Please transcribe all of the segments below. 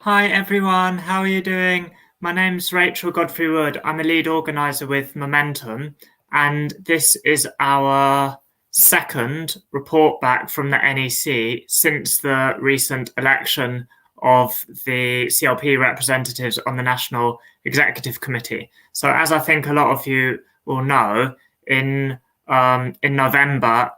Hi everyone, how are you doing? My name's Rachel Godfrey Wood. I'm a lead organizer with Momentum, and this is our second report back from the NEC since the recent election of the CLP representatives on the National Executive Committee. So, as I think a lot of you will know, in November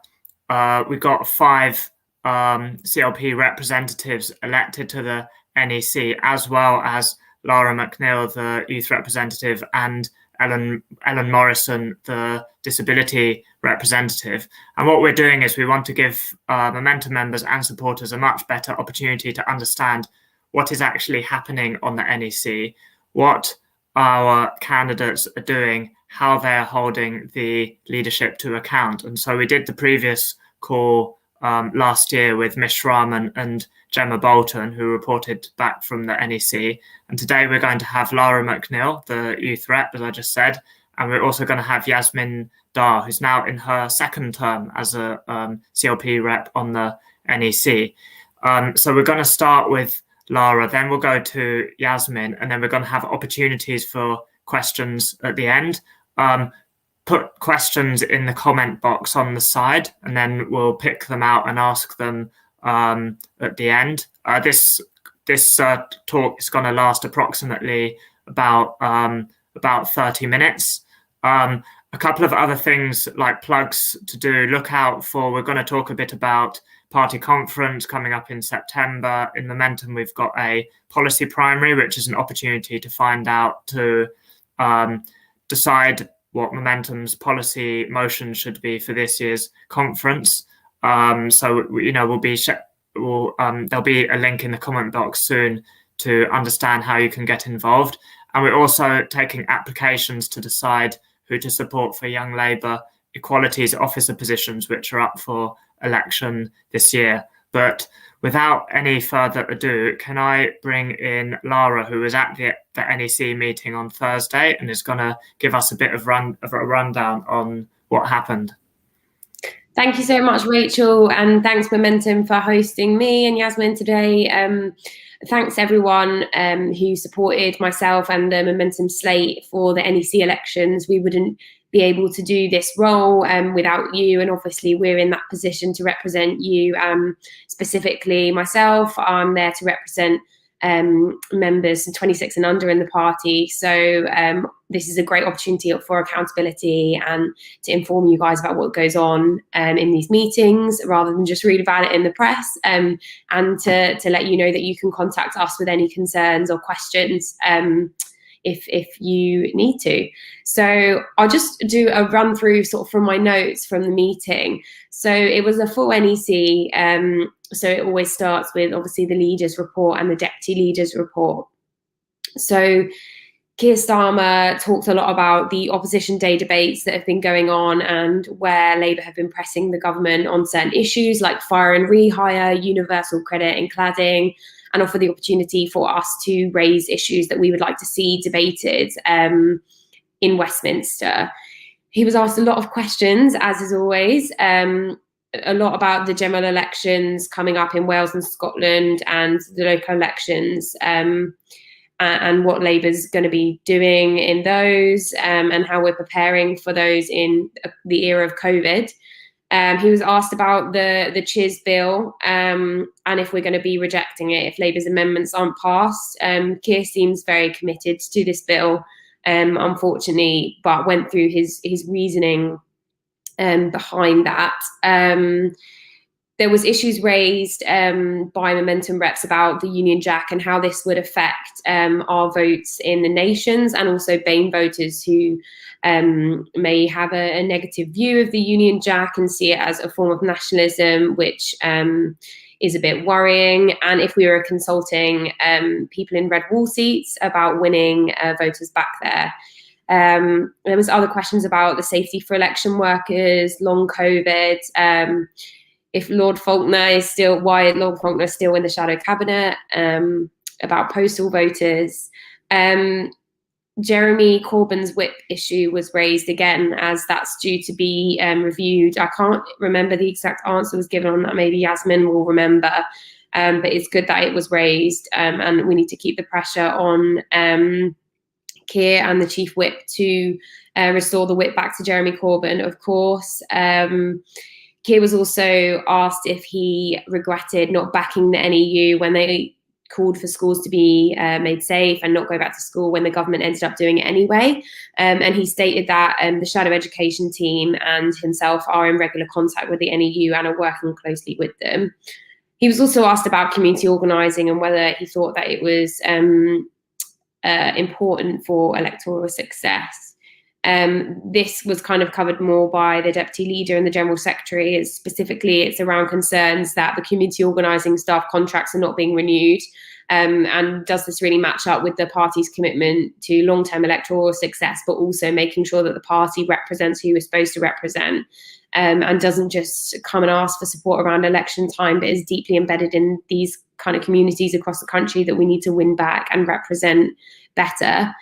we got five CLP representatives elected to the NEC, as well as Lara McNeill, the youth representative, and Ellen Morrison, the disability representative. And what we're doing is we want to give Momentum members and supporters a much better opportunity to understand what is actually happening on the NEC, what our candidates are doing, how they're holding the leadership to account. And so we did the previous call last year with Mish Rahman and Gemma Bolton, who reported back from the NEC. And today we're going to have Lara McNeill, the youth rep, as I just said. And we're also going to have Yasmine Dar, who's now in her second term as a CLP rep on the NEC. So we're going to start with Lara, then we'll go to Yasmine, and then we're going to have opportunities for questions at the end. Put questions in the comment box on the side, and then we'll pick them out and ask them at the end. This talk is going to last approximately about 30 minutes. A couple of other things like plugs to do. Look out for, we're going to talk a bit about party conference coming up in September. In Momentum, we've got a policy primary, which is an opportunity to find out, to decide what Momentum's policy motion should be for this year's conference. So there'll be a link in the comment box soon to understand how you can get involved. And we're also taking applications to decide who to support for Young Labour Equalities officer positions, which are up for election this year. But without any further ado, can I bring in Lara, who was at the NEC meeting on Thursday and is going to give us a bit of a rundown on what happened. Thank you so much, Rachel, and thanks Momentum for hosting me and Yasmine today. Thanks everyone who supported myself and the Momentum slate for the NEC elections. We wouldn't be able to do this role without you, and obviously we're in that position to represent you. Specifically myself, I'm there to represent members 26 and under in the party. So this is a great opportunity for accountability and to inform you guys about what goes on in these meetings, rather than just read about it in the press, and to let you know that you can contact us with any concerns or questions if you need to. So I'll just do a run through sort of from my notes from the meeting. So it was a full NEC. So it always starts with obviously the leaders report and the deputy leaders report. So Keir Starmer talked a lot about the opposition day debates that have been going on and where Labour have been pressing the government on certain issues like fire and rehire, universal credit and cladding, and offer the opportunity for us to raise issues that we would like to see debated in Westminster. He was asked a lot of questions, as is always, a lot about the general elections coming up in Wales and Scotland and the local elections, and what Labour's going to be doing in those, and how we're preparing for those in the era of COVID. He was asked about the Chiz bill, and if we're going to be rejecting it if Labour's amendments aren't passed. Keir seems very committed to this bill, unfortunately, but went through his reasoning behind that. There was issues raised by Momentum reps about the Union Jack and how this would affect our votes in the nations, and also BAME voters who may have a negative view of the Union Jack and see it as a form of nationalism, which is a bit worrying. And if we were consulting people in red wall seats about winning voters back there. There was other questions about the safety for election workers, long COVID, if Lord Faulkner is still, why Lord Faulkner is still in the shadow cabinet, about postal voters. Jeremy Corbyn's whip issue was raised again, as that's due to be reviewed. I can't remember the exact answer was given on that. Maybe Yasmine will remember. but it's good that it was raised, and we need to keep the pressure on Keir and the Chief Whip to restore the whip back to Jeremy Corbyn, of course. Keir was also asked if he regretted not backing the NEU when they called for schools to be made safe and not go back to school, when the government ended up doing it anyway. And he stated that the shadow education team and himself are in regular contact with the NEU and are working closely with them. He was also asked about community organising and whether he thought that it was important for electoral success. This was kind of covered more by the Deputy Leader and the General Secretary. It's around concerns that the community organising staff contracts are not being renewed. And does this really match up with the party's commitment to long-term electoral success, but also making sure that the party represents who it's supposed to represent, and doesn't just come and ask for support around election time, but is deeply embedded in these kind of communities across the country that we need to win back and represent better.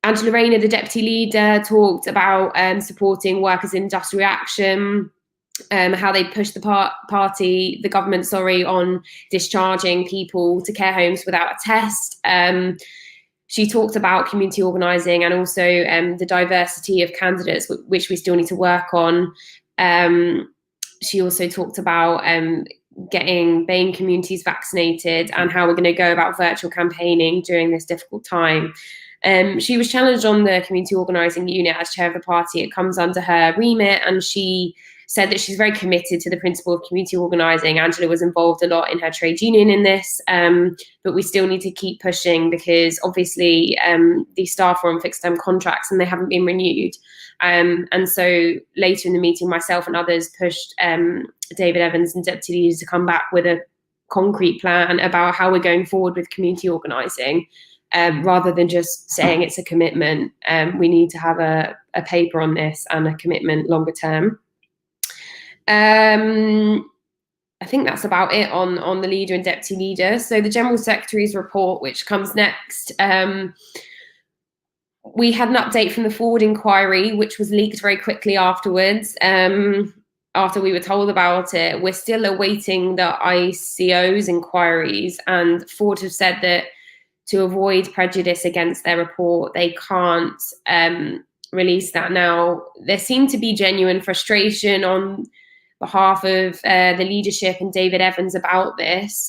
Angela Rayner, the Deputy Leader, talked about supporting workers' industrial action, how they pushed the government, on discharging people to care homes without a test. She talked about community organising and also the diversity of candidates, which we still need to work on. She also talked about getting BAME communities vaccinated and how we're going to go about virtual campaigning during this difficult time. She was challenged on the community organising unit as chair of the party. It comes under her remit, and she said that she's very committed to the principle of community organising. Angela was involved a lot in her trade union in this, but we still need to keep pushing because obviously these staff are on fixed term contracts and they haven't been renewed. And so later in the meeting, myself and others pushed David Evans and Deputy Leaders to come back with a concrete plan about how we're going forward with community organising. Rather than just saying it's a commitment, we need to have a paper on this and a commitment longer term. I think that's about it on the Leader and Deputy Leader. So the General Secretary's report, which comes next, we had an update from the Ford inquiry, which was leaked very quickly afterwards. After we were told about it, we're still awaiting the ICO's inquiries, and Ford have said that to avoid prejudice against their report, they can't release that now. There seemed to be genuine frustration on behalf of the leadership and David Evans about this.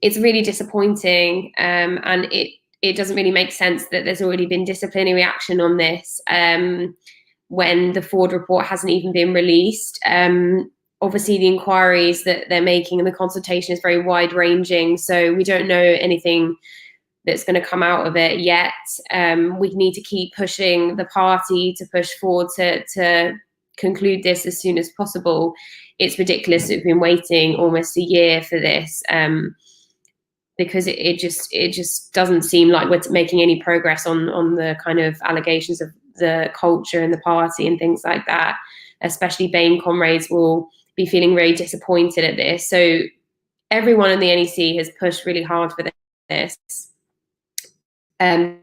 It's really disappointing, and it doesn't really make sense that there's already been disciplinary action on this when the Ford report hasn't even been released. Obviously, the inquiries that they're making and the consultation is very wide-ranging, so we don't know anything that's going to come out of it yet. We need to keep pushing the party to push forward to conclude this as soon as possible. It's ridiculous that we've been waiting almost a year for this, because it just doesn't seem like we're making any progress on the kind of allegations of the culture in the party and things like that. Especially BAME comrades will be feeling very disappointed at this. So everyone in the NEC has pushed really hard for this. David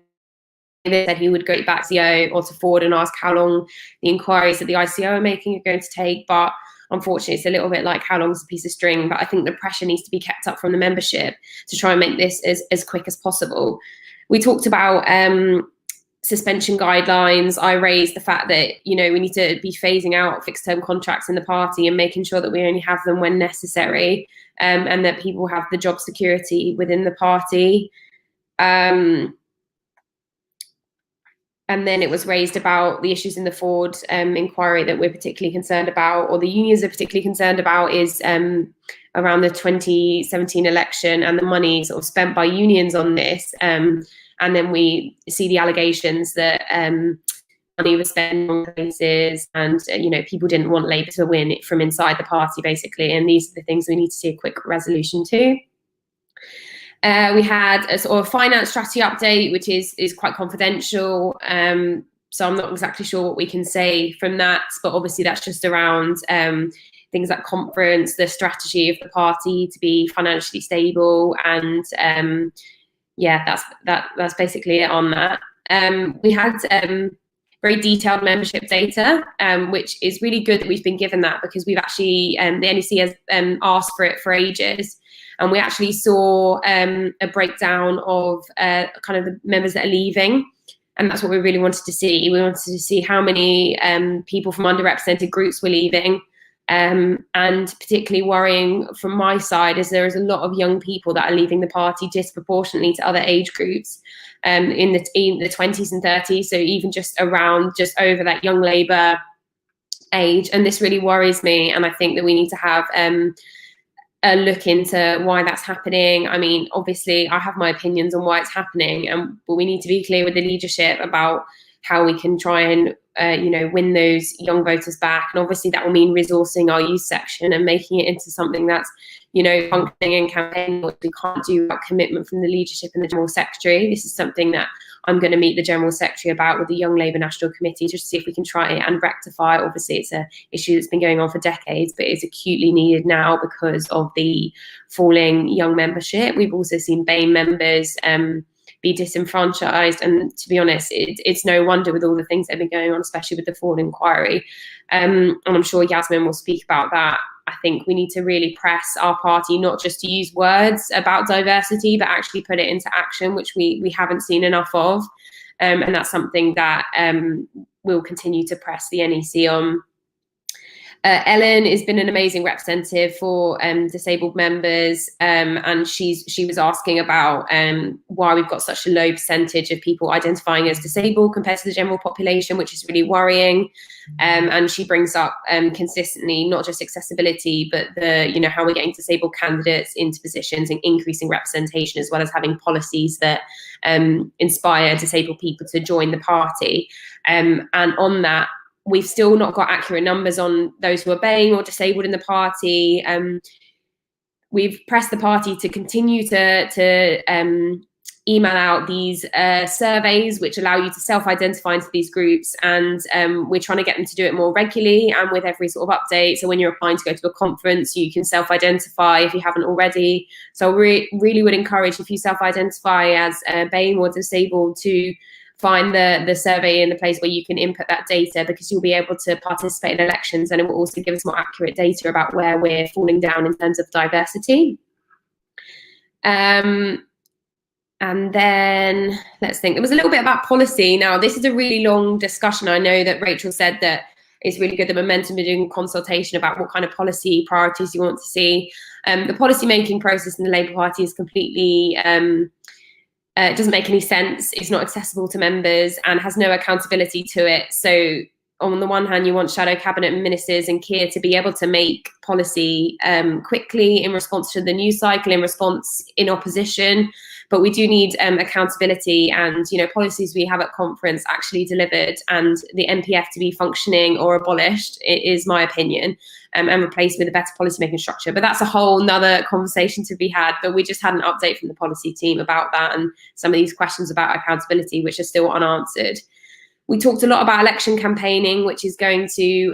said he would go back to the ICO or to Ford and ask how long the inquiries that the ICO are making are going to take. But unfortunately, it's a little bit like how long is a piece of string. But I think the pressure needs to be kept up from the membership to try and make this as quick as possible. We talked about suspension guidelines. I raised the fact that, we need to be phasing out fixed term contracts in the party and making sure that we only have them when necessary, and that people have the job security within the party. And then it was raised about the issues in the Ford inquiry that we're particularly concerned about, or the unions are particularly concerned about, is around the 2017 election and the money sort of spent by unions on this. And then we see the allegations that money was spent on places, and people didn't want Labour to win it from inside the party, basically. And these are the things we need to see a quick resolution to. We had a sort of finance strategy update, which is quite confidential. So I'm not exactly sure what we can say from that, but obviously that's just around things like conference, the strategy of the party to be financially stable, and that's basically it on that. We had very detailed membership data, which is really good that we've been given that, because we've actually, the NEC has asked for it for ages. And we actually saw a breakdown of kind of the members that are leaving. And that's what we really wanted to see. We wanted to see how many people from underrepresented groups were leaving. And particularly worrying from my side is there is a lot of young people that are leaving the party disproportionately to other age groups, in the 20s and 30s. So even just over that young Labour age. And this really worries me. And I think that we need to have a look into why that's happening. I mean, obviously, I have my opinions on why it's happening, but we need to be clear with the leadership about how we can try and win those young voters back. And obviously that will mean resourcing our youth section and making it into something that's, functioning and campaigning, which we can't do without commitment from the leadership and the General Secretary. This is something that I'm going to meet the General Secretary about with the Young Labour National Committee, just to see if we can try and rectify. Obviously, it's an issue that's been going on for decades, but it's acutely needed now because of the falling young membership. We've also seen BAME members be disenfranchised, and to be honest, it's no wonder with all the things that have been going on, especially with the Ford inquiry. And I'm sure Yasmine will speak about that. I think we need to really press our party not just to use words about diversity, but actually put it into action, which we haven't seen enough of. And that's something that we'll continue to press the NEC on. Ellen has been an amazing representative for disabled members, and she was asking about why we've got such a low percentage of people identifying as disabled compared to the general population, which is really worrying. And she brings up consistently not just accessibility, but the how we're getting disabled candidates into positions and increasing representation, as well as having policies that inspire disabled people to join the party. And on that, we've still not got accurate numbers on those who are BAME or disabled in the party. We've pressed the party to continue to email out these surveys which allow you to self-identify into these groups, and we're trying to get them to do it more regularly and with every sort of update. So when you're applying to go to a conference, you can self-identify if you haven't already. So I really would encourage, if you self-identify as BAME or disabled, to find the survey in the place where you can input that data, because you'll be able to participate in elections, and it will also give us more accurate data about where we're falling down in terms of diversity. And then let's think, there was a little bit about policy. Now, this is a really long discussion. I know that Rachel said that it's really good that Momentum are doing consultation about what kind of policy priorities you want to see. The policy making process in the Labour Party is completely it doesn't make any sense. It's not accessible to members and has no accountability to it. So on the one hand, you want shadow cabinet ministers and Keir to be able to make policy quickly in response to the news cycle, in opposition. But we do need accountability, and policies we have at conference actually delivered, and the MPF to be functioning or abolished, it is my opinion, and replaced with a better policy-making structure. But that's a whole nother conversation to be had. But we just had an update from the policy team about that, and some of these questions about accountability, which are still unanswered. We talked a lot about election campaigning, which is going to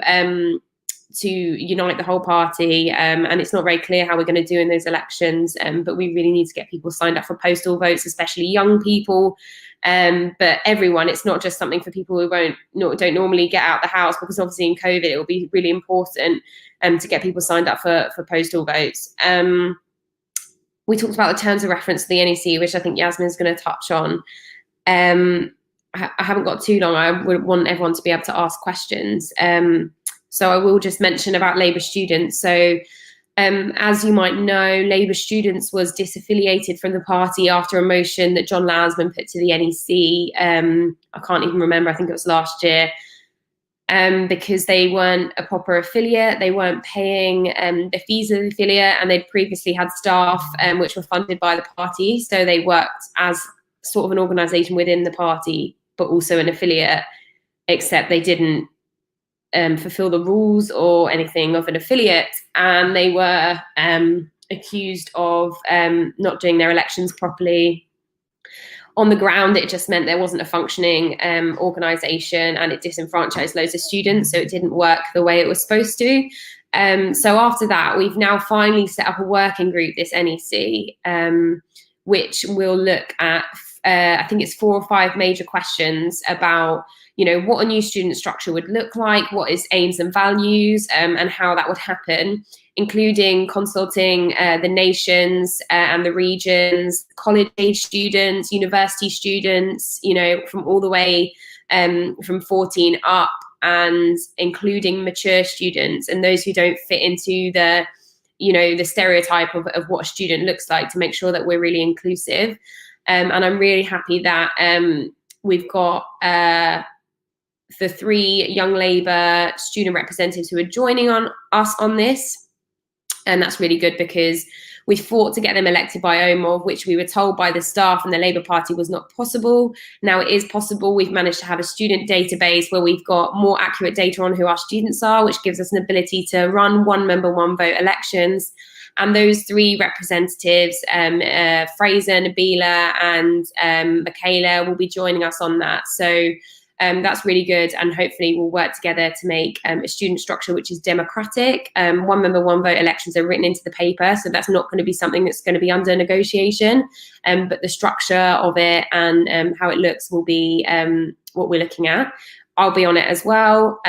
unite the whole party, and it's not very clear how we're going to do in those elections, but we really need to get people signed up for postal votes, especially young people, but everyone. It's not just something for people who don't normally get out the house, because obviously in COVID it will be really important to get people signed up for postal votes. We talked about the terms of reference to the NEC, which I think Yasmine's going to touch on. I haven't got too long. I would want everyone to be able to ask questions. So I will just mention about Labour Students. So as you might know, Labour Students was disaffiliated from the party after a motion that John Lansman put to the NEC. I can't even remember, I think it was last year, because they weren't a proper affiliate. They weren't paying the fees of the affiliate, and they'd previously had staff which were funded by the party. So they worked as sort of an organisation within the party, but also an affiliate, except they didn't fulfill the rules or anything of an affiliate, and they were accused of not doing their elections properly. On the ground, it just meant there wasn't a functioning organisation, and it disenfranchised loads of students, so it didn't work the way it was supposed to. So after that, we've now finally set up a working group, this NEC, which will look at I think it's 4 or 5 major questions about you know, what a new student structure would look like, what its aims and values, and how that would happen, including consulting the nations and the regions, college-age students, university students, you know, from all the way from 14 up, and including mature students and those who don't fit into the, you know, the stereotype of what a student looks like, to make sure that we're really inclusive. And I'm really happy that we've got the 3 young Labour student representatives who are joining us on this. And that's really good, because we fought to get them elected by OMOV, which we were told by the staff and the Labour Party was not possible. Now it is possible. We've managed to have a student database where we've got more accurate data on who our students are, which gives us an ability to run one member, one vote elections. And those 3 representatives, Fraser, Nabila and Michaela, will be joining us on that. So that's really good, and hopefully we'll work together to make a student structure which is democratic. One member, one vote elections are written into the paper, so that's not going to be something that's going to be under negotiation, but the structure of it and how it looks will be what we're looking at. I'll be on it as well.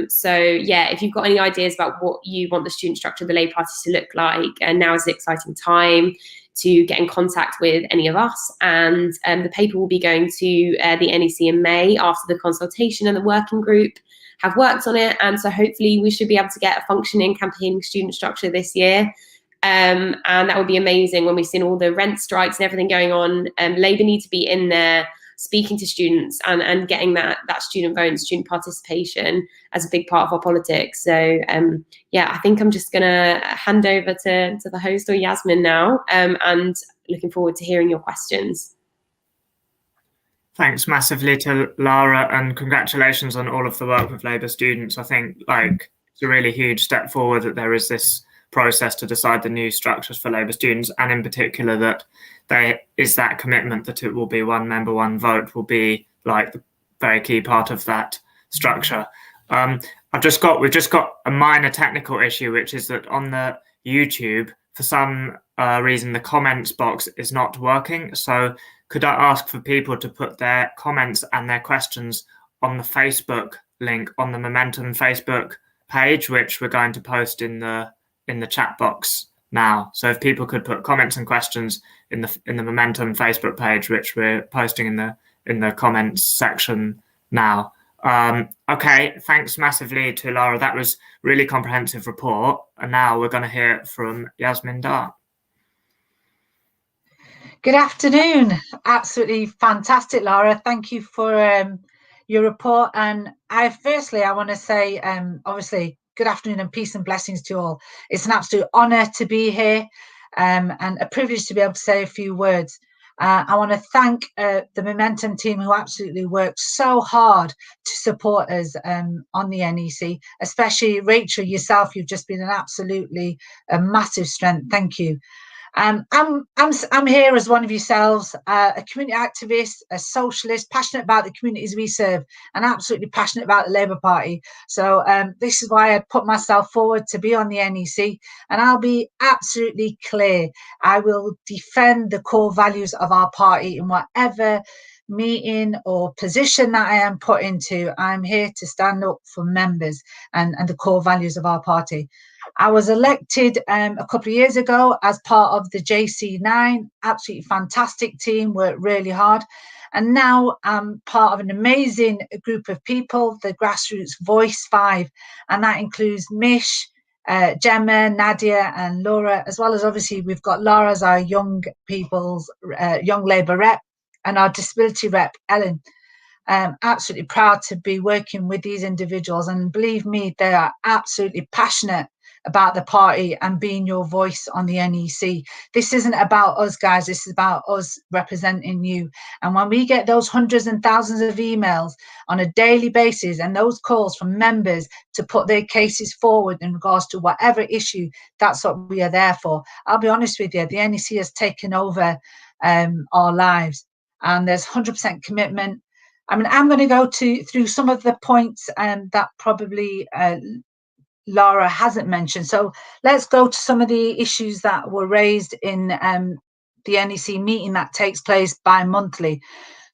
So yeah, if you've got any ideas about what you want the student structure of the Labour Party to look like, now is the exciting time to get in contact with any of us. And the paper will be going to the NEC in May after the consultation, and the working group have worked on it. And so hopefully we should be able to get a functioning campaigning student structure this year. And that would be amazing when we've seen all the rent strikes and everything going on. Labour need to be in there speaking to students and getting that student vote and student participation as a big part of our politics. So yeah, I think I'm just gonna hand over to the host, or Yasmine, now, and looking forward to hearing your questions. Thanks massively to Lara, and congratulations on all of the work with Labour students. I think it's a really huge step forward that there is this process to decide the new structures for Labour students, and in particular that there is that commitment that it will be one member, one vote will be the very key part of that structure. We've just got a minor technical issue, which is that on the YouTube, for some reason, the comments box is not working. So could I ask for people to put their comments and their questions on the Facebook link on the Momentum Facebook page, which we're going to post in the chat box now. So if people could put comments and questions in the Momentum Facebook page, which we're posting in the comments section now. Okay, thanks massively to Lara. That was really comprehensive report. And now we're going to hear from Yasmine Dar. Good afternoon. Absolutely fantastic, Lara. Thank you for your report. And I want to say, obviously, good afternoon and peace and blessings to you all. It's an absolute honour to be here and a privilege to be able to say a few words. I want to thank the Momentum team, who absolutely worked so hard to support us on the NEC, especially Rachel, yourself. You've just been a massive strength. Thank you. I'm here as one of yourselves, a community activist, a socialist, passionate about the communities we serve, and absolutely passionate about the Labour Party. So this is why I put myself forward to be on the NEC, and I'll be absolutely clear. I will defend the core values of our party in whatever meeting or position that I am put into. I'm here to stand up for members and the core values of our party. I was elected a couple of years ago as part of the JC9, absolutely fantastic team, worked really hard. And now I'm part of an amazing group of people, the Grassroots Voice 5, and that includes Mish, Gemma, Nadia and Laura, as well as obviously we've got Lara as our young Labour rep and our disability rep, Ellen. Absolutely proud to be working with these individuals, and believe me, they are absolutely passionate about the party and being your voice on the NEC. This isn't about us, guys. This is about us representing you. And when we get those hundreds and thousands of emails on a daily basis and those calls from members to put their cases forward in regards to whatever issue, that's what we are there for. I'll be honest with you, the NEC has taken over our lives, and there's 100% commitment. I mean, I'm going to go through some of the points that probably Lara hasn't mentioned. So let's go to some of the issues that were raised in the NEC meeting that takes place bi-monthly.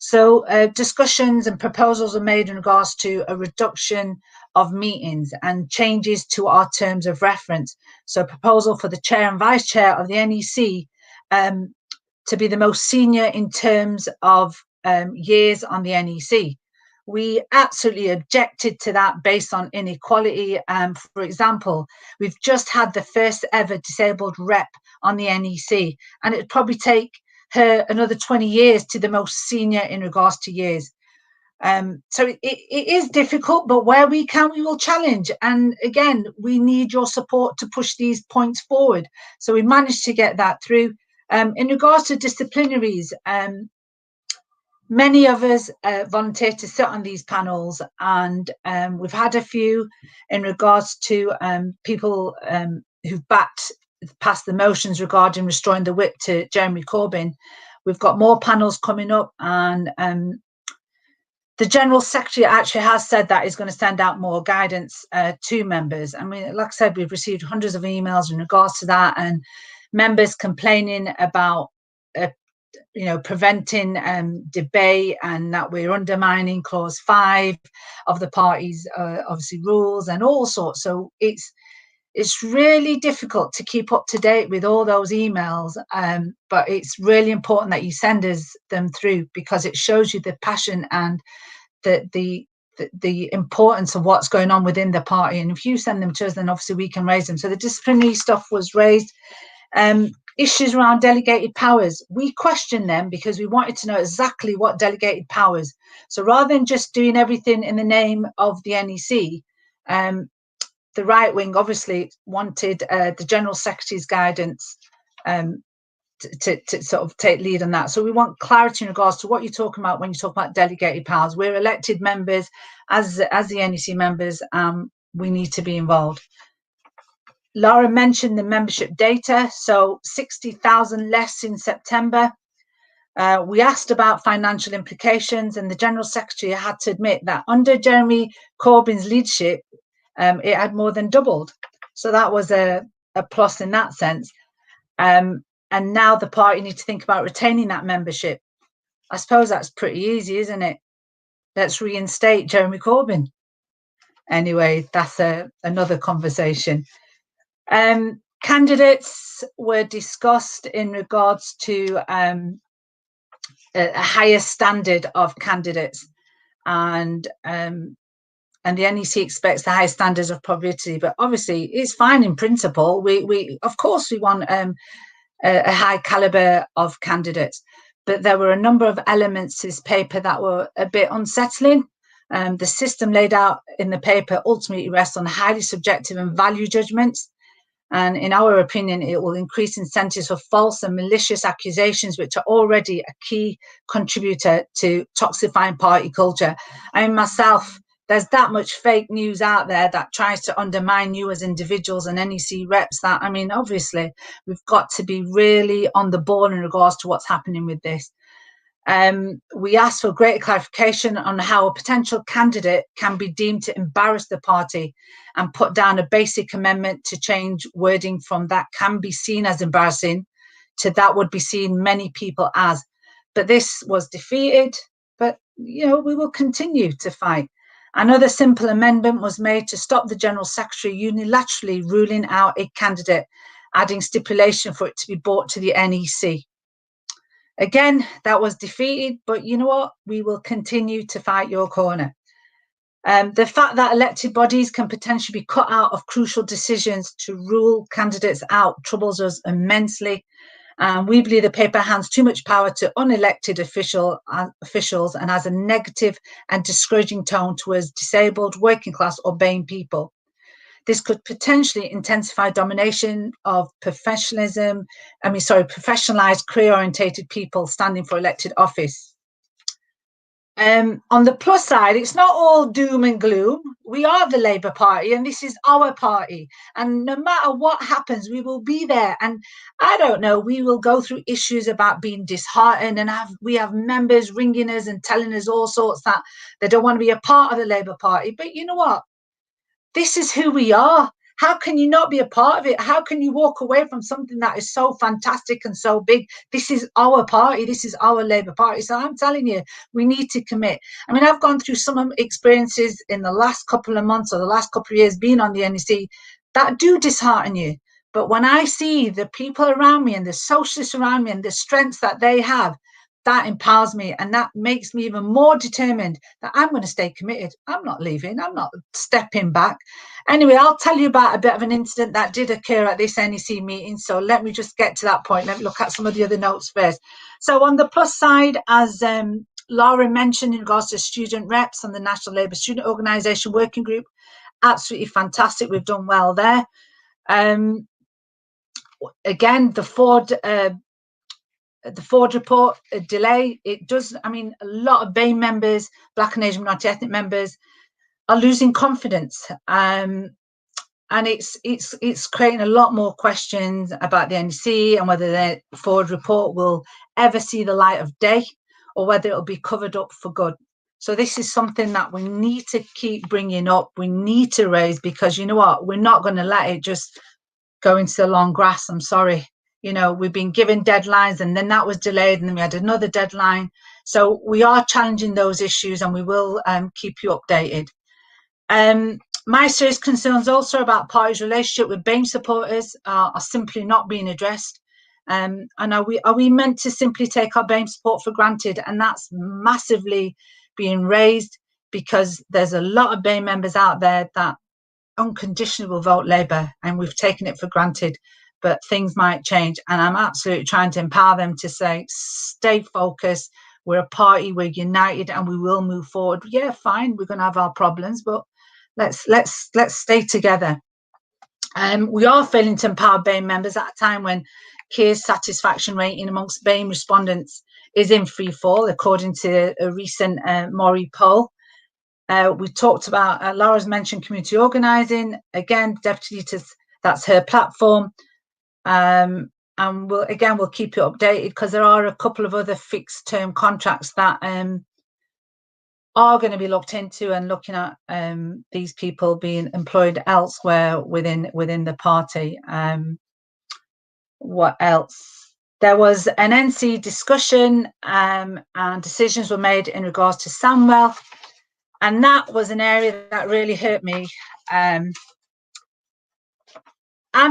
So discussions and proposals are made in regards to a reduction of meetings and changes to our terms of reference. So a proposal for the chair and vice chair of the NEC to be the most senior in terms of years on the NEC. We absolutely objected to that based on inequality. For example, we've just had the first ever disabled rep on the NEC, and it'd probably take her another 20 years to the most senior in regards to years. So it is difficult, but where we can, we will challenge. And again, we need your support to push these points forward. So we managed to get that through. In regards to disciplinaries, many of us volunteered to sit on these panels, and we've had a few in regards to people who've passed the motions regarding restoring the whip to Jeremy Corbyn. We've got more panels coming up, and the General Secretary actually has said that he's going to send out more guidance to members. I mean, like I said, we've received hundreds of emails in regards to that, and members complaining about preventing debate, and that we're undermining clause 5 of the party's obviously rules and all sorts. So it's really difficult to keep up to date with all those emails, but it's really important that you send us them through, because it shows you the passion and the importance of what's going on within the party. And if you send them to us, then obviously we can raise them. So the disciplinary stuff was raised. Issues around delegated powers, we questioned them because we wanted to know exactly what delegated powers. So rather than just doing everything in the name of the NEC, the right wing obviously wanted the General Secretary's guidance to sort of take lead on that. So we want clarity in regards to what you're talking about when you talk about delegated powers. We're elected members as the NEC members. We need to be involved. Lara mentioned the membership data, so 60,000 less in September. We asked about financial implications, and the General Secretary had to admit that under Jeremy Corbyn's leadership, it had more than doubled. So that was a plus in that sense. And now the party need to think about retaining that membership. I suppose that's pretty easy, isn't it? Let's reinstate Jeremy Corbyn. Anyway, that's another conversation. Candidates were discussed in regards to a higher standard of candidates, and the NEC expects the high standards of probability. But obviously, it's fine in principle. We of course we want a high caliber of candidates, but there were a number of elements to this paper that were a bit unsettling. The system laid out in the paper ultimately rests on highly subjective and value judgments. And in our opinion, it will increase incentives for false and malicious accusations, which are already a key contributor to toxifying party culture. I mean, myself, there's that much fake news out there that tries to undermine you as individuals and NEC reps. That, I mean, obviously, we've got to be really on the ball in regards to what's happening with this. We asked for greater clarification on how a potential candidate can be deemed to embarrass the party, and put down a basic amendment to change wording from that can be seen as embarrassing to that would be seen many people as. But this was defeated, but we will continue to fight. Another simple amendment was made to stop the General Secretary unilaterally ruling out a candidate, adding stipulation for it to be brought to the NEC. Again, that was defeated, but you know what? We will continue to fight your corner. The fact that elected bodies can potentially be cut out of crucial decisions to rule candidates out troubles us immensely. We believe the paper hands too much power to unelected officials and has a negative and discouraging tone towards disabled, working class, obeying people. This could potentially intensify domination of professionalized, career-orientated people standing for elected office. On the plus side, it's not all doom and gloom. We are the Labour Party, and this is our party. And no matter what happens, we will be there. And I don't know, we will go through issues about being disheartened, and we have members ringing us and telling us all sorts that they don't want to be a part of the Labour Party. But you know what? This is who we are. How can you not be a part of it? How can you walk away from something that is so fantastic and so big? This is our party. This is our Labour Party. So I'm telling you, we need to commit. I mean, I've gone through some experiences in the last couple of months or the last couple of years being on the NEC that do dishearten you. But when I see the people around me and the socialists around me and the strengths that they have, that empowers me, and that makes me even more determined that I'm going to stay committed. I'm not leaving. I'm not stepping back. Anyway, I'll tell you about a bit of an incident that did occur at this NEC meeting. So let me just get to that point. Let me look at some of the other notes first. So on the plus side, as Lara mentioned in regards to student reps on the National Labour Student Organisation Working Group, absolutely fantastic. We've done well there. Again, the Ford report, a delay, it does, I mean, a lot of BAME members, Black and Asian minority ethnic members, are losing confidence. And it's creating a lot more questions about the NEC and whether the Ford report will ever see the light of day or whether it'll be covered up for good. So this is something that we need to keep bringing up. We need to raise, because you know what? We're not going to let it just go into the long grass. I'm sorry. You know, we've been given deadlines and then that was delayed and then we had another deadline. So we are challenging those issues and we will keep you updated. My serious concerns also about parties' relationship with BAME supporters are simply not being addressed. And are we meant to simply take our BAME support for granted? And that's massively being raised, because there's a lot of BAME members out there that unconditionally will vote Labour, and we've taken it for granted. But things might change, and I'm absolutely trying to empower them to say, stay focused. We're a party, we're united, and we will move forward. Yeah, fine, we're going to have our problems, but let's stay together. We are failing to empower BAME members at a time when Keir's satisfaction rating amongst BAME respondents is in free fall, according to a recent Mori poll. We talked about, Lara's mentioned community organising. Again, Deputy Leader, that's her platform. And we'll keep you updated, because there are a couple of other fixed term contracts that are going to be looked into, and looking at these people being employed elsewhere within the party. What else? There was an NC discussion and decisions were made in regards to Samwell, and that was an area that really hurt me. I'm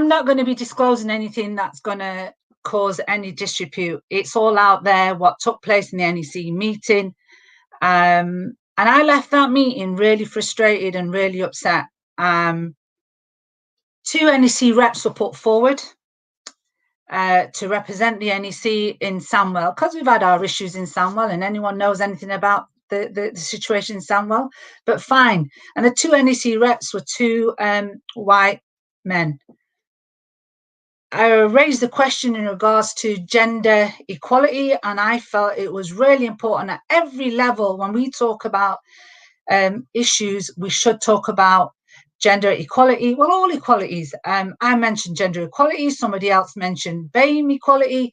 not going to be disclosing anything that's going to cause any disrepute. It's all out there, what took place in the NEC meeting. And I left that meeting really frustrated and really upset. 2 NEC reps were put forward to represent the NEC in Samwell, because we've had our issues in Samwell, and anyone knows anything about the situation in Samwell, but fine. And the 2 NEC reps were 2 white men. I raised the question in regards to gender equality, and I felt it was really important at every level. When we talk about issues, we should talk about gender equality. Well, all equalities. I mentioned gender equality. Somebody else mentioned BAME equality,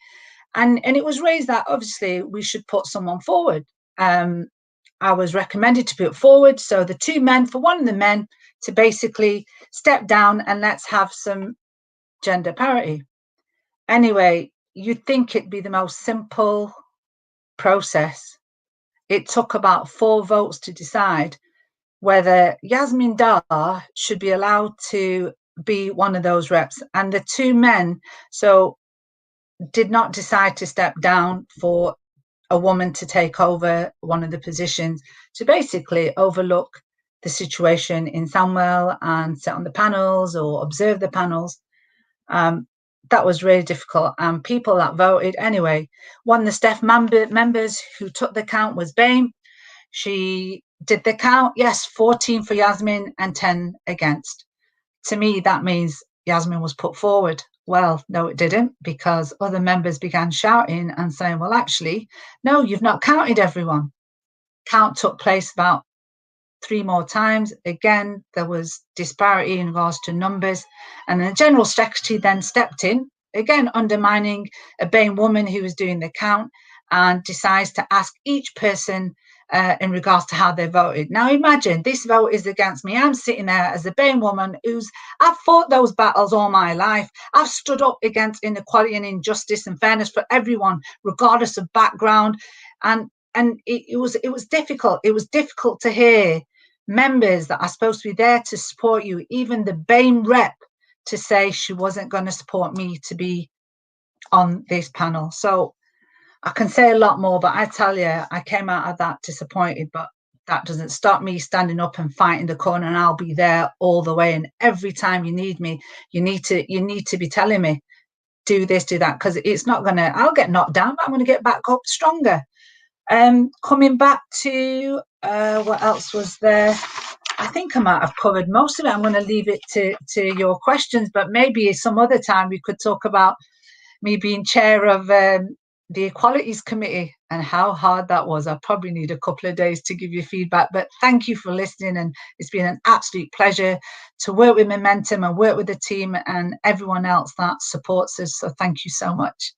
and it was raised that obviously we should put someone forward. I was recommended to put forward, so the 2 men, for one of the men to basically step down and let's have some gender parity. Anyway, you'd think it'd be the most simple process. It took about 4 votes to decide whether Yasmine Dar should be allowed to be one of those reps, and the 2 men did not decide to step down for a woman to take over one of the positions, to basically overlook the situation in Samwell and sit on the panels or observe the panels. That was really difficult, and people that voted anyway. One of the staff members who took the count was BAME. She did the count, yes, 14 for Yasmine and 10 against. To me, that means Yasmine was put forward. Well, no, it didn't, because other members began shouting and saying, well, actually, no, you've not counted everyone. Count took place about 3 more times. Again, there was disparity in regards to numbers, and the General Secretary then stepped in, again undermining a BAME woman who was doing the count, and decides to ask each person in regards to how they voted. Now imagine this vote is against me. I'm sitting there as a BAME woman I've fought those battles all my life. I've stood up against inequality and injustice and fairness for everyone, regardless of background. And it was difficult. It was difficult to hear members that are supposed to be there to support you, even the BAME rep, to say she wasn't going to support me to be on this panel. So I can say a lot more, but I tell you, I came out of that disappointed, but that doesn't stop me standing up and fighting the corner, and I'll be there all the way. And every time you need me, you need to be telling me, do this, do that, because it's not gonna, I'll get knocked down, but I'm gonna get back up stronger. Coming back to what else was there? I think I might have covered most of it. I'm going to leave it to your questions, but maybe some other time we could talk about me being chair of the Equalities Committee and how hard that was. I probably need a couple of days to give you feedback, but thank you for listening, and it's been an absolute pleasure to work with Momentum and work with the team and everyone else that supports us. So thank you so much.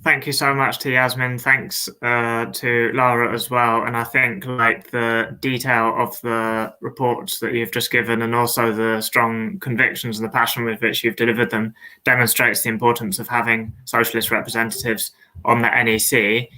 Thank you so much to Yasmine. Thanks to Lara as well. And I think like the detail of the reports that you've just given, and also the strong convictions and the passion with which you've delivered them, demonstrates the importance of having socialist representatives on the NEC.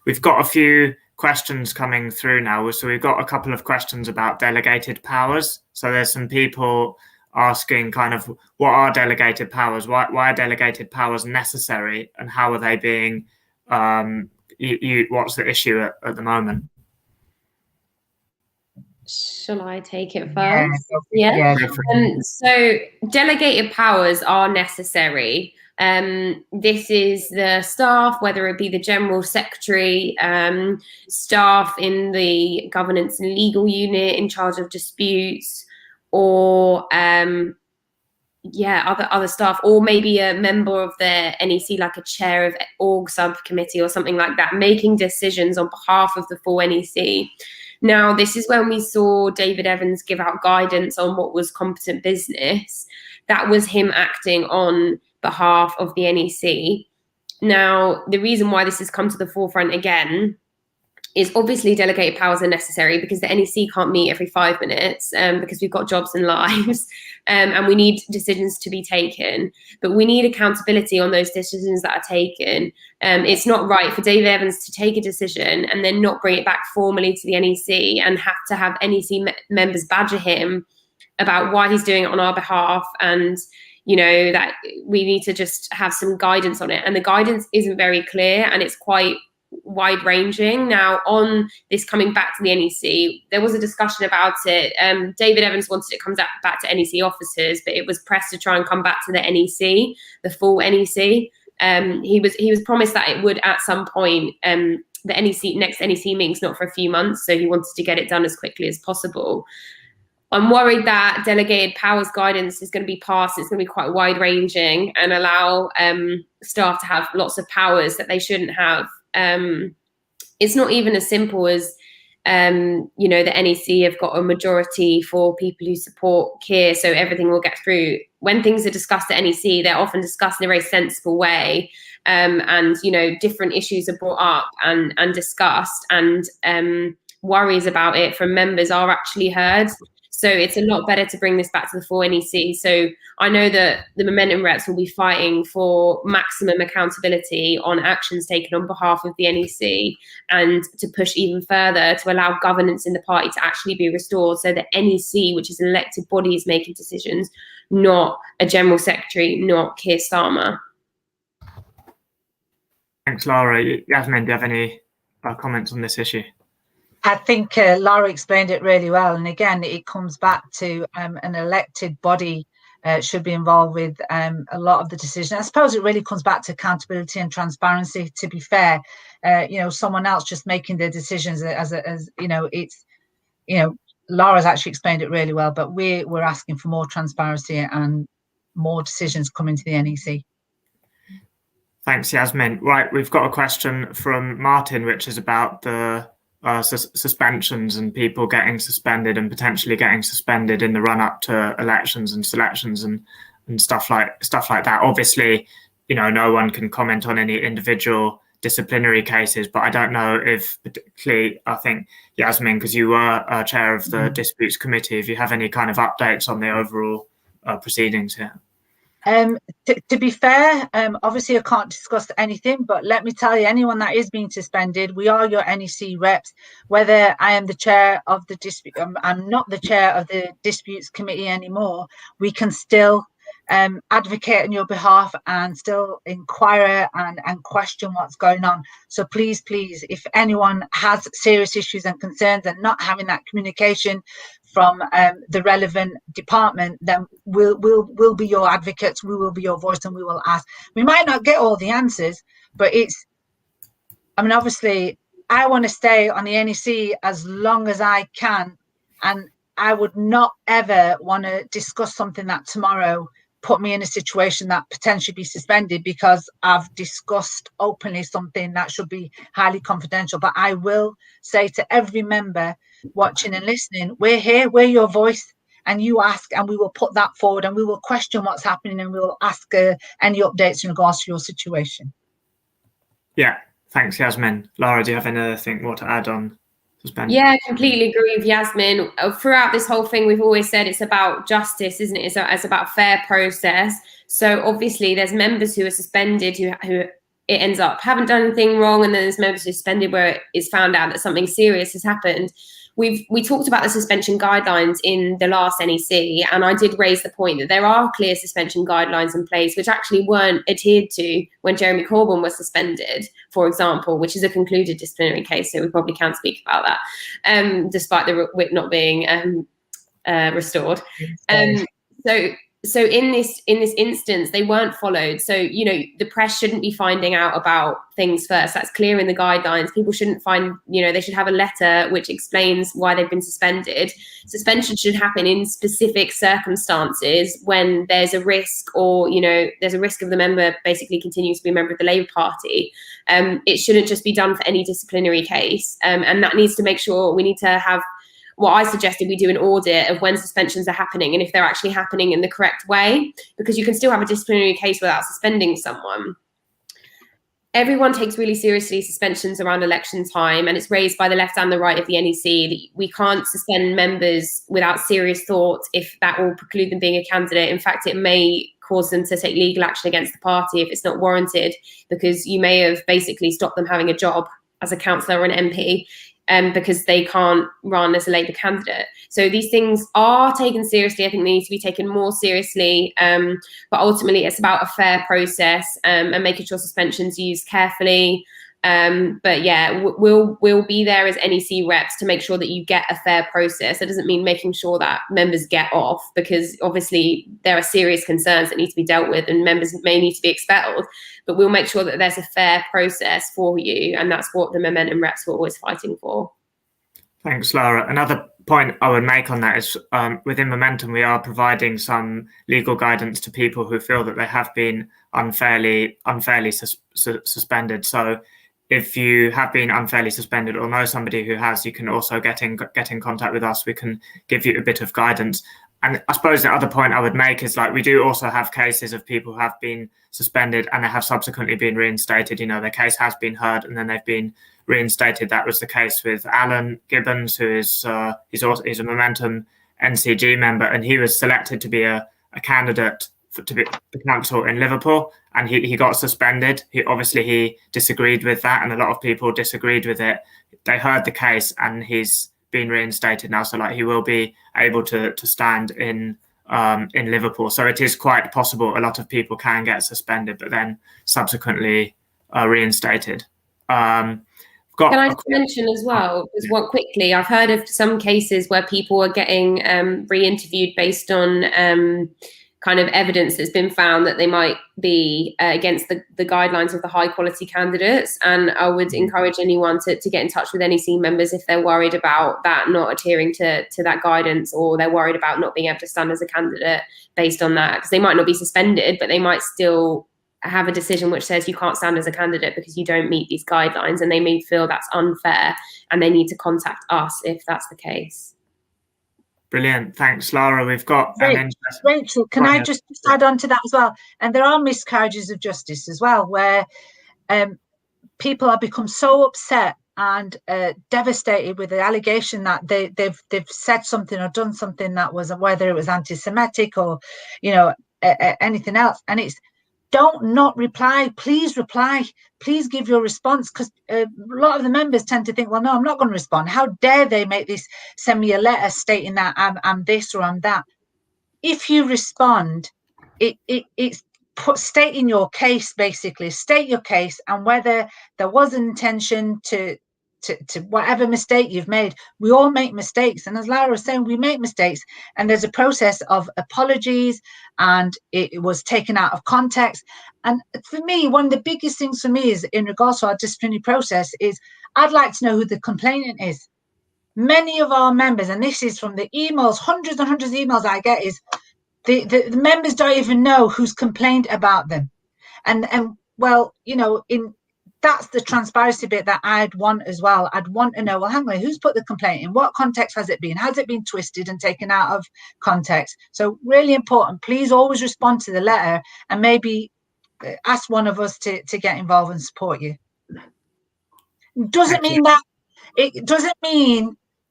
We've got a few questions coming through now. So we've got a couple of questions about delegated powers. So there's some people asking kind of what are delegated powers, why are delegated powers necessary, and how are they being what's the issue at the moment? Shall I take it first? Yeah. So delegated powers are necessary. This is the staff, whether it be the General Secretary, staff in the Governance and Legal Unit in charge of disputes, or other staff, or maybe a member of the NEC, like a chair of org subcommittee or something like that, making decisions on behalf of the full NEC. Now, this is when we saw David Evans give out guidance on what was competent business. That was him acting on behalf of the NEC. Now, the reason why this has come to the forefront again is obviously delegated powers are necessary because the NEC can't meet every 5 minutes because we've got jobs and lives and we need decisions to be taken. But we need accountability on those decisions that are taken. It's not right for David Evans to take a decision and then not bring it back formally to the NEC and have to have NEC members badger him about why he's doing it on our behalf, and you know that we need to just have some guidance on it. And the guidance isn't very clear and it's quite wide ranging. Now, on this coming back to the NEC, there was a discussion about it. David Evans wanted it to come back to NEC officers, but it was pressed to try and come back to the NEC, the full NEC. He was promised that it would at some point. The next NEC meeting's not for a few months, so he wanted to get it done as quickly as possible. I'm worried that delegated powers guidance is going to be passed. It's going to be quite wide ranging and allow staff to have lots of powers that they shouldn't have. It's not even as simple as, the NEC have got a majority for people who support Keir, so everything will get through. When things are discussed at NEC, they're often discussed in a very sensible way. And different issues are brought up and discussed, and worries about it from members are actually heard. So it's a lot better to bring this back to the full NEC. So I know that the Momentum reps will be fighting for maximum accountability on actions taken on behalf of the NEC, and to push even further to allow governance in the party to actually be restored, so that NEC, which is an elected body, is making decisions, not a General Secretary, not Keir Starmer. Thanks, Lara. Yasmine, do you have any comments on this issue? I think Lara explained it really well. And again, it comes back to an elected body should be involved with a lot of the decision. I suppose it really comes back to accountability and transparency, to be fair. Someone else just making the decisions Lara's actually explained it really well, but we're asking for more transparency and more decisions coming to the NEC. Thanks, Yasmine. Right, we've got a question from Martin, which is about the suspensions and people getting suspended and potentially getting suspended in the run-up to elections and selections and stuff like that. Obviously, no one can comment on any individual disciplinary cases, but I don't know if particularly, I think, Yasmine, because you were chair of the disputes committee, if you have any kind of updates on the overall proceedings here. To be fair, obviously I can't discuss anything, but let me tell you, anyone that is being suspended, we are your NEC reps. Whether I am the chair of the dispute, I'm not the chair of the disputes committee anymore, we can still advocate on your behalf and still inquire and question what's going on. So please, if anyone has serious issues and concerns and not having that communication from the relevant department, then we'll be your advocates, we will be your voice, and we will ask. We might not get all the answers, but obviously I want to stay on the NEC as long as I can, and I would not ever want to discuss something that tomorrow put me in a situation that potentially be suspended because I've discussed openly something that should be highly confidential. But I will say to every member watching and listening, we're here, we're your voice, and you ask, and we will put that forward, and we will question what's happening, and we will ask any updates in regards to your situation. Yeah, thanks, Yasmine. Lara, do you have anything more to add on suspended? Yeah, I completely agree with Yasmine. Throughout this whole thing, we've always said it's about justice, isn't it? It's about fair process. So obviously there's members who are suspended who it ends up haven't done anything wrong, and then there's members who are suspended where it's found out that something serious has happened. We talked about the suspension guidelines in the last NEC, and I did raise the point that there are clear suspension guidelines in place which actually weren't adhered to when Jeremy Corbyn was suspended, for example, which is a concluded disciplinary case, so we probably can speak about that, despite the writ not being restored. So in this instance, they weren't followed. So, you know, the press shouldn't be finding out about things first. That's clear in the guidelines. People shouldn't they should have a letter which explains why they've been suspended. Suspension should happen in specific circumstances when there's a risk, or, you know, there's a risk of the member basically continues to be a member of the Labour Party. It shouldn't just be done for any disciplinary case. And that needs to make sure we need to have, what I suggested, we do an audit of when suspensions are happening and if they're actually happening in the correct way, because you can still have a disciplinary case without suspending someone. Everyone takes really seriously suspensions around election time, and it's raised by the left and the right of the NEC that we can't suspend members without serious thought if that will preclude them being a candidate. In fact, it may cause them to take legal action against the party if it's not warranted, because you may have basically stopped them having a job as a councillor or an MP. Because they can't run as a Labour candidate. So these things are taken seriously. I think they need to be taken more seriously. But ultimately, it's about a fair process and making sure suspensions are used carefully. But yeah, we'll be there as NEC reps to make sure that you get a fair process. That doesn't mean making sure that members get off, because obviously there are serious concerns that need to be dealt with and members may need to be expelled. But we'll make sure that there's a fair process for you, and that's what the Momentum reps were always fighting for. Thanks, Lara. Another point I would make on that is within Momentum, we are providing some legal guidance to people who feel that they have been unfairly suspended. So if you have been unfairly suspended or know somebody who has, you can also get in contact with us. We can give you a bit of guidance. And I suppose the other point I would make is, like, we do also have cases of people who have been suspended and they have subsequently been reinstated. You know, their case has been heard and then they've been reinstated. That was the case with Alan Gibbons, who is he's a Momentum NCG member, and he was selected to be a candidate to be the council in Liverpool, and he got suspended. He disagreed with that, and a lot of people disagreed with it. They heard the case, and he's been reinstated now, so like he will be able to stand in Liverpool. So it is quite possible a lot of people can get suspended but then subsequently reinstated. Can I just mention as well, quickly, I've heard of some cases where people are getting re-interviewed based on kind of evidence that's been found that they might be against the guidelines of the high quality candidates. And I would encourage anyone to get in touch with NEC members if they're worried about that not adhering to that guidance, or they're worried about not being able to stand as a candidate based on that, because they might not be suspended, but they might still have a decision which says you can't stand as a candidate because you don't meet these guidelines, and they may feel that's unfair and they need to contact us if that's the case. Brilliant. Thanks, Lara. We've got Rachel, can I just add on to that as well? And there are miscarriages of justice as well, where people have become so upset and devastated with the allegation that they've said something or done something that was, whether it was anti-Semitic or, you know, anything else. And it's, don't not reply. Please reply. Please give your response, because a lot of the members tend to think, well, no, I'm not going to respond. How dare they send me a letter stating that I'm this or I'm that. If you respond, it's stating your case, basically. State your case, and whether there was an intention to whatever mistake you've made. We all make mistakes, and as Lara was saying, we make mistakes, and there's a process of apologies, and it was taken out of context. And for me, one of the biggest things for me is, in regards to our disciplinary process, is I'd like to know who the complainant is. Many of our members, and this is from the emails, hundreds and hundreds of emails I get, is the members don't even know who's complained about them. And well, you know, that's the transparency bit that I'd want as well. I'd want to know, well, hang on, who's put the complaint in? What context has it been? Has it been twisted and taken out of context? So really important. Please always respond to the letter, and maybe ask one of us to get involved and support you. It doesn't mean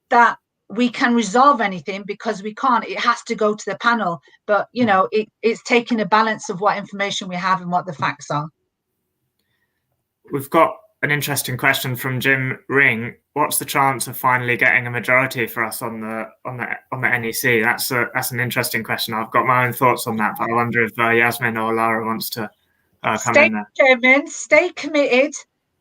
that we can resolve anything, because we can't. It has to go to the panel. But, you know, it's taking a balance of what information we have and what the facts are. We've got an interesting question from Jim Ring. What's the chance of finally getting a majority for us on the NEC? That's an interesting question. I've got my own thoughts on that, but I wonder if Yasmine or Lara wants to come in there. Chairman, stay committed.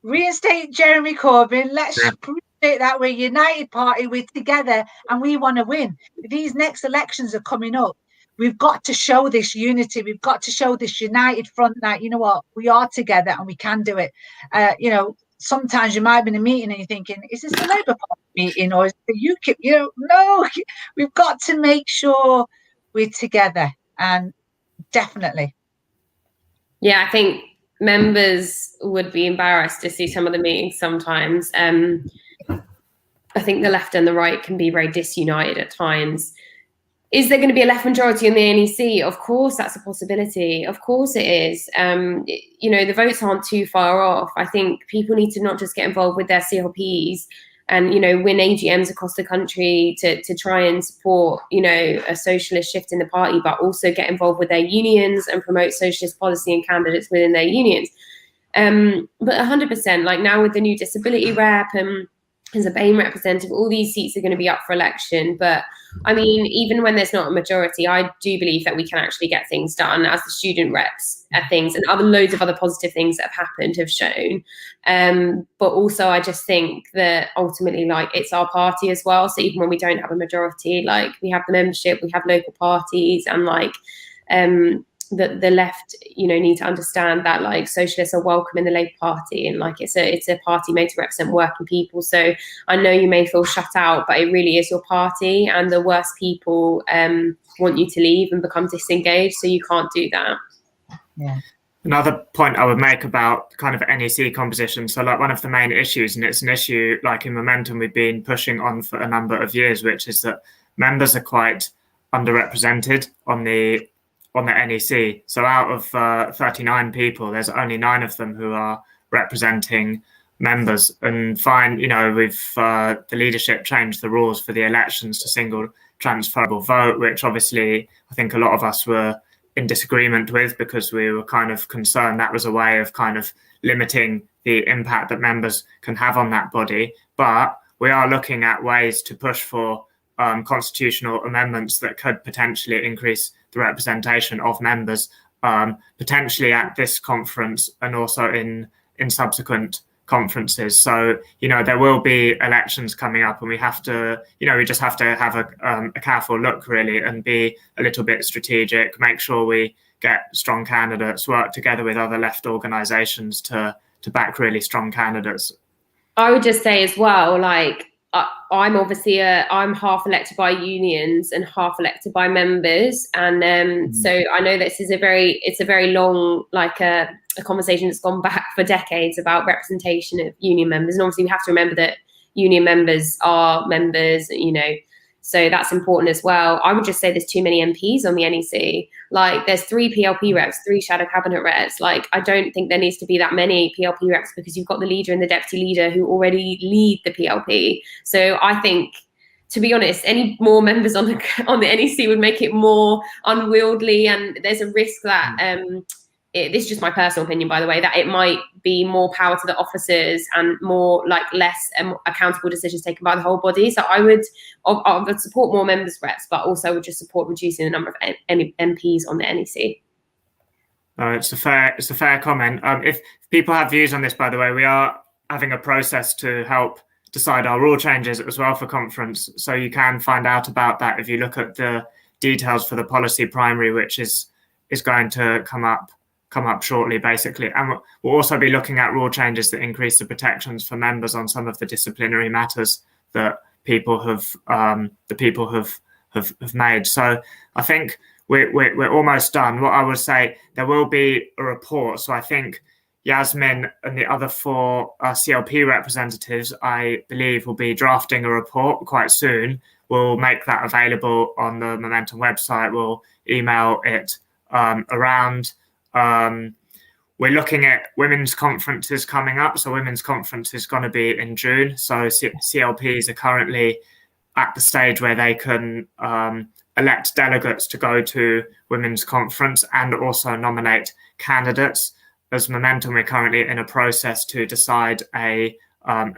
Reinstate Jeremy Corbyn. Let's prove it that we're a united party. We're together, and we want to win. These next elections are coming up. We've got to show this unity. We've got to show this united front that, you know what, we are together and we can do it. You know, sometimes you might be in a meeting and you're thinking, is this the Labour Party meeting or is it the UKIP? You know, no, we've got to make sure we're together, and definitely. Yeah, I think members would be embarrassed to see some of the meetings sometimes. I think the left and the right can be very disunited at times. Is there going to be a left majority in the NEC? Of course, that's a possibility. Of course it is. You know, the votes aren't too far off. I think people need to not just get involved with their CLPs and, you know, win AGMs across the country to try and support, you know, a socialist shift in the party, but also get involved with their unions and promote socialist policy and candidates within their unions. But 100%, like now with the new disability rep and as a BAME representative, all these seats are going to be up for election. But I mean, even when there's not a majority, I do believe that we can actually get things done, as the student reps at things and loads of other positive things that have happened have shown. But also, I just think that ultimately, like, it's our party as well. So even when we don't have a majority, like, we have the membership, we have local parties, and like, the left, you know, need to understand that like socialists are welcome in the Labour Party, and like it's a party made to represent working people. So I know you may feel shut out, but it really is your party, and the worst people want you to leave and become disengaged. So you can't do that. Yeah. Another point I would make about kind of NEC composition. So like one of the main issues, and it's an issue like in Momentum we've been pushing on for a number of years, which is that members are quite underrepresented on the NEC. So out of 39 people, there's only 9 of them who are representing members. And fine, you know, we've the leadership changed the rules for the elections to single transferable vote, which obviously I think a lot of us were in disagreement with, because we were kind of concerned that was a way of kind of limiting the impact that members can have on that body. But we are looking at ways to push for constitutional amendments that could potentially increase the representation of members, potentially at this conference and also in subsequent conferences. So, you know, there will be elections coming up, and we have to, you know, we just have to have a careful look really and be a little bit strategic, make sure we get strong candidates, work together with other left organisations to back really strong candidates. I would just say as well, like, I'm obviously I'm half elected by unions and half elected by members, and so I know this is a very long, like a conversation that's gone back for decades about representation of union members, and obviously we have to remember that union members are members, you know, So that's important as well. I would just say there's too many MPs on the NEC. Like there's 3 PLP reps, 3 shadow cabinet reps. Like I don't think there needs to be that many PLP reps because you've got the leader and the deputy leader who already lead the PLP. So I think, to be honest, any more members on the NEC would make it more unwieldy, and there's a risk that this is just my personal opinion, by the way, that it might be more power to the officers and more like less accountable decisions taken by the whole body. So I would support more members reps, but also would just support reducing the number of MPs on the NEC. It's a fair comment. If people have views on this, by the way, we are having a process to help decide our rule changes as well for conference. So you can find out about that if you look at the details for the policy primary, which is going to come up shortly, basically. And we'll also be looking at rule changes that increase the protections for members on some of the disciplinary matters that people have made. So I think we're almost done. What I would say, there will be a report. So I think Yasmine and the other 4 CLP representatives, I believe, will be drafting a report quite soon. We'll make that available on the Momentum website. We'll email it around. We're looking at women's conferences coming up. So women's conference is going to be in June. So CLPs are currently at the stage where they can elect delegates to go to women's conference and also nominate candidates. As Momentum, we're currently in a process to decide a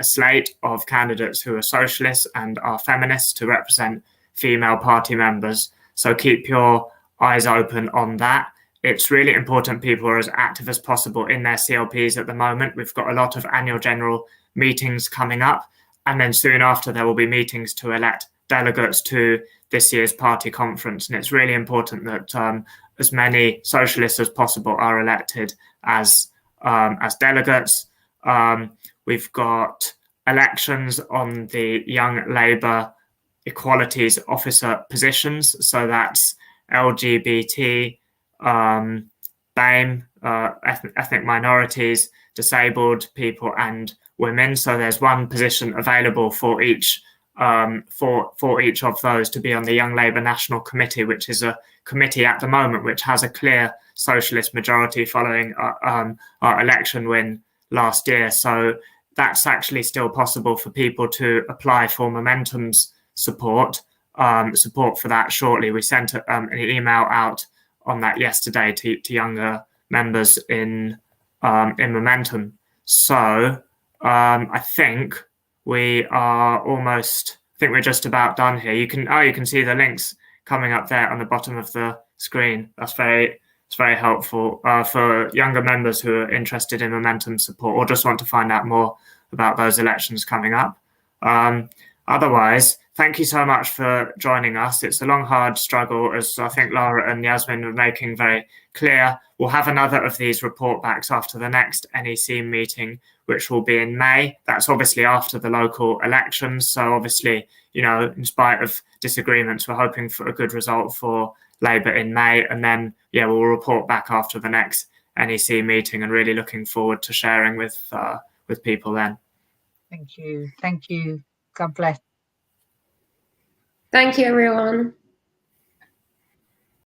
slate of candidates who are socialists and are feminists to represent female party members. So keep your eyes open on that. It's really important people are as active as possible in their CLPs at the moment. We've got a lot of annual general meetings coming up, and then soon after there will be meetings to elect delegates to this year's party conference. And it's really important that as many socialists as possible are elected as delegates. We've got elections on the Young Labour Equalities Officer positions. So that's LGBT, BAME, ethnic minorities, disabled people, and women. So there's one position available for each of those to be on the Young Labour National Committee, which is a committee at the moment which has a clear socialist majority following our election win last year. So that's actually still possible for people to apply for Momentum's support for that shortly. We sent an email out on that yesterday to younger members in Momentum. So I think we're just about done here. You can see the links coming up there on the bottom of the screen. It's very helpful for younger members who are interested in Momentum support or just want to find out more about those elections coming up. Otherwise, thank you so much for joining us. It's a long, hard struggle, as I think Lara and Yasmine were making very clear. We'll have another of these report backs after the next NEC meeting, which will be in May. That's obviously after the local elections. So obviously, in spite of disagreements, we're hoping for a good result for Labour in May. And then, we'll report back after the next NEC meeting, and really looking forward to sharing with people then. Thank you. God bless. Thank you, everyone.